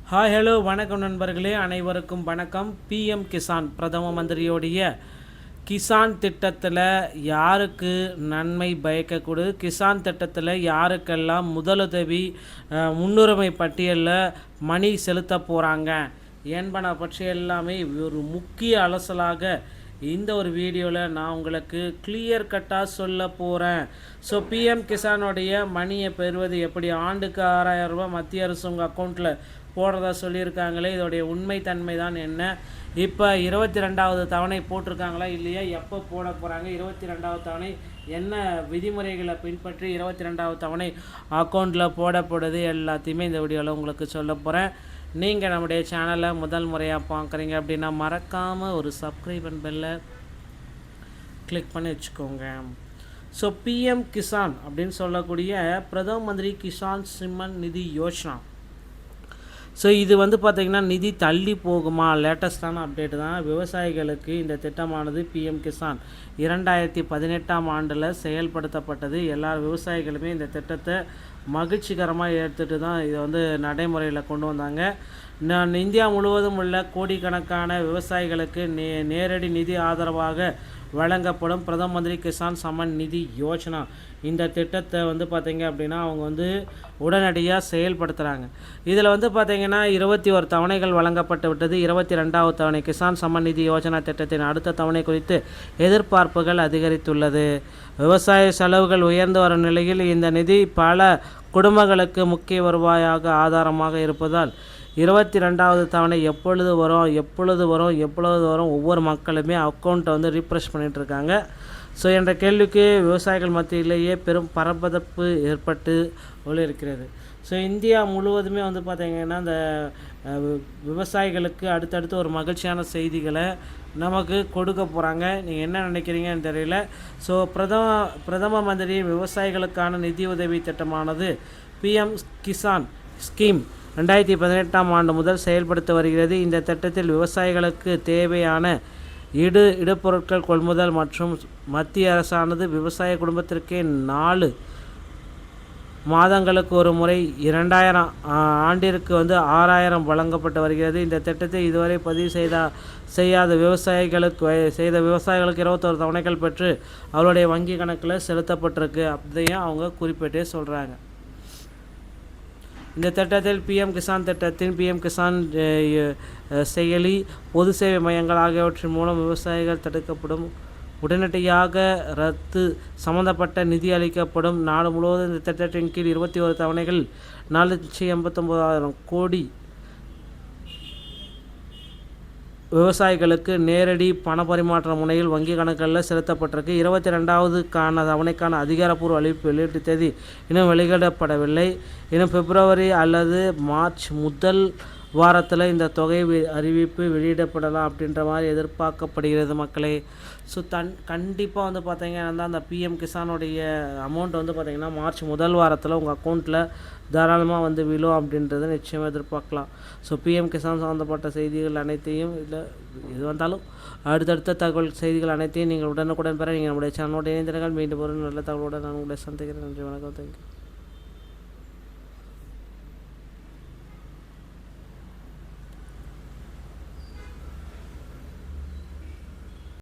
Hi hello வணக்கம் நண்பர்களே, அனைவருக்கும் வணக்கம். பிஎம் கிசான் பிரதம மந்திரியோடைய கிசான் திட்டத்தில் யாருக்கு நன்மை பயக்கக்கூடாது, கிசான் திட்டத்தில் யாருக்கெல்லாம் முதலுதவி முன்னுரிமை பட்டியலில் மணி செலுத்த போகிறாங்க என்பன பற்றி எல்லாமே ஒரு முக்கிய அலசலாக இந்த ஒரு வீடியோவில் நான் உங்களுக்கு கிளியர் கட்டாக சொல்ல போகிறேன். ஸோ பிஎம் கிசானுடைய மணியை பெறுவது எப்படி, ஆண்டுக்கு 6000 ரூபா மத்திய அரசு உங்கள் அக்கௌண்ட்டில் போடுறதா சொல்லியிருக்காங்களே, இதோடைய உண்மைத்தன்மை தான் என்ன, இப்போ 22வது தவணை போட்டிருக்காங்களா இல்லையா, எப்போ போட போகிறாங்க, 22வது தவணை என்ன விதிமுறைகளை பின்பற்றி 22வது தவணை அக்கௌண்ட்டில் போடப்படுது, எல்லாத்தையுமே இந்த வீடியோவில் உங்களுக்கு சொல்ல போகிறேன். நீங்கள் நம்முடைய சேனலை முதல் முறையாக பார்க்குறீங்க அப்படின்னா மறக்காமல் ஒரு சப்ஸ்கிரைப் அண்ட் பெல்லை கிளிக் பண்ணி வச்சுக்கோங்க. ஸோ பிஎம் கிசான் அப்படின்னு சொல்லக்கூடிய பிரதம மந்திரி கிசான் சிம்மன் நிதி யோஜனா. ஸோ இது பார்த்திங்கன்னா நிதி தள்ளி போகுமா, லேட்டஸ்டான அப்டேட் தான். விவசாயிகளுக்கு இந்த திட்டமானது பிஎம் கிசான் 2018ஆம் ஆண்டில் செயல்படுத்தப்பட்டது. எல்லா விவசாயிகளுமே இந்த திட்டத்தை மகிழ்ச்சிகரமாக எடுத்துகிட்டு தான் இதை நடைமுறையில் கொண்டு வந்தாங்க. இந்தியா முழுவதும் உள்ள கோடிக்கணக்கான விவசாயிகளுக்கு நேரடி நிதி ஆதரவாக வழங்கப்படும் பிரதம மந்திரி கிசான் சம்மன் நிதி யோஜனா. இந்த திட்டத்தை பார்த்திங்க அப்படின்னா அவங்க உடனடியாக செயல்படுத்துகிறாங்க. இதில் பார்த்திங்கன்னா 21 தவணைகள் வழங்கப்பட்டு விட்டது. 22வது தவணை கிசான் சம்மன் நிதி யோஜனா திட்டத்தின் அடுத்த தவணை குறித்து எதிர்பார்ப்புகள் அதிகரித்துள்ளது. விவசாய செலவுகள் உயர்ந்து வரும் நிலையில் இந்த நிதி பல குடும்பங்களுக்கு முக்கிய வருவாயாக ஆதாரமாக இருப்பதால் 22வது தவணை எப்பொழுது வரும் ஒவ்வொரு மக்களுமே அக்கௌண்ட்டை ரீஃப்ரெஷ் பண்ணிகிட்ருக்காங்க. ஸோ என்ற கேள்விக்கு விவசாயிகள் மத்தியிலேயே பெரும் பரபரப்பு ஏற்பட்டு இருக்கிறது. ஸோ இந்தியா முழுவதுமே பார்த்திங்கன்னா இந்த விவசாயிகளுக்கு அடுத்தடுத்து ஒரு மகிழ்ச்சியான செய்திகளை நமக்கு கொடுக்க போகிறாங்க. நீங்கள் என்ன நினைக்கிறீங்கன்னு தெரியல. ஸோ பிரதம மந்திரி விவசாயிகளுக்கான நிதி உதவி திட்டமானது பிஎம் கிசான் ஸ்கீம் 2018ஆம் ஆண்டு முதல் செயல்படுத்த வருகிறது. இந்த திட்டத்தில் விவசாயிகளுக்கு தேவையான இடுபொருட்கள் கொள்முதல் மற்றும் மத்திய அரசானது விவசாய குடும்பத்திற்கே 4 மாதங்களுக்கு ஒரு முறை 2000 ஆண்டிற்கு 6000 வழங்கப்பட்டு வருகிறது. இந்த திட்டத்தை இதுவரை பதிவு செய்யாத விவசாயிகளுக்கு 21 தவணைகள் பெற்று அவருடைய வங்கி கணக்கில் செலுத்தப்பட்டிருக்கு அப்படியும் அவங்க குறிப்பிட்டே சொல்கிறாங்க. இந்த திட்டத்தில் பிஎம் கிசான் திட்டத்தின் பிஎம் கிசான் செயலி, பொது சேவை மையங்கள் ஆகியவற்றின் மூலம் விவசாயிகள் தடுக்கப்படும், உடனடியாக ரத்து சம்பந்தப்பட்ட நிதி அளிக்கப்படும். நாடு முழுவதும் இந்த திட்டத்தின் கீழ் 21 தவணைகள் 489,000 கோடி விவசாயிகளுக்கு நேரடி பண பரிமாற்ற முனையில் வங்கி கணக்குகளில் செலுத்தப்பட்டிருக்கு. 22வது தவணைக்கான அதிகாரப்பூர்வ வெளியீட்டு தேதி இன்னும் வெளியிடப்படவில்லை. இன்னும் பிப்ரவரி அல்லது மார்ச் முதல் வாரத்தில் இந்த தொகை அறிவிப்பு வெளியிடப்படலாம் அப்படின்ற மாதிரி எதிர்பார்க்கப்படுகிறது மக்களே. ஸோ கண்டிப்பாக பார்த்திங்கன்னா அந்த பிஎம் கிசானுடைய அமௌண்ட் பார்த்திங்கன்னா மார்ச் முதல் வாரத்தில் உங்கள் அக்கௌண்ட்டில் தாராளமாக விழும் அப்படின்றத நிச்சயமாக எதிர்பார்க்கலாம். ஸோ பிஎம் கிசான் சம்மந்தப்பட்ட செய்திகள் அனைத்தையும் இல்லை எது வந்தாலும் அடுத்தடுத்த தகவல் செய்திகள் அனைத்தையும் நீங்கள் உடனுக்குடன் பெற நீங்கள் நம்முடைய சேனலோட இணைந்திருங்கள். மீண்டும் ஒரு நல்ல தகவலோடு நான் உங்களை சந்திக்கிறேன். நன்றி, வணக்கம், தேங்க்யூ.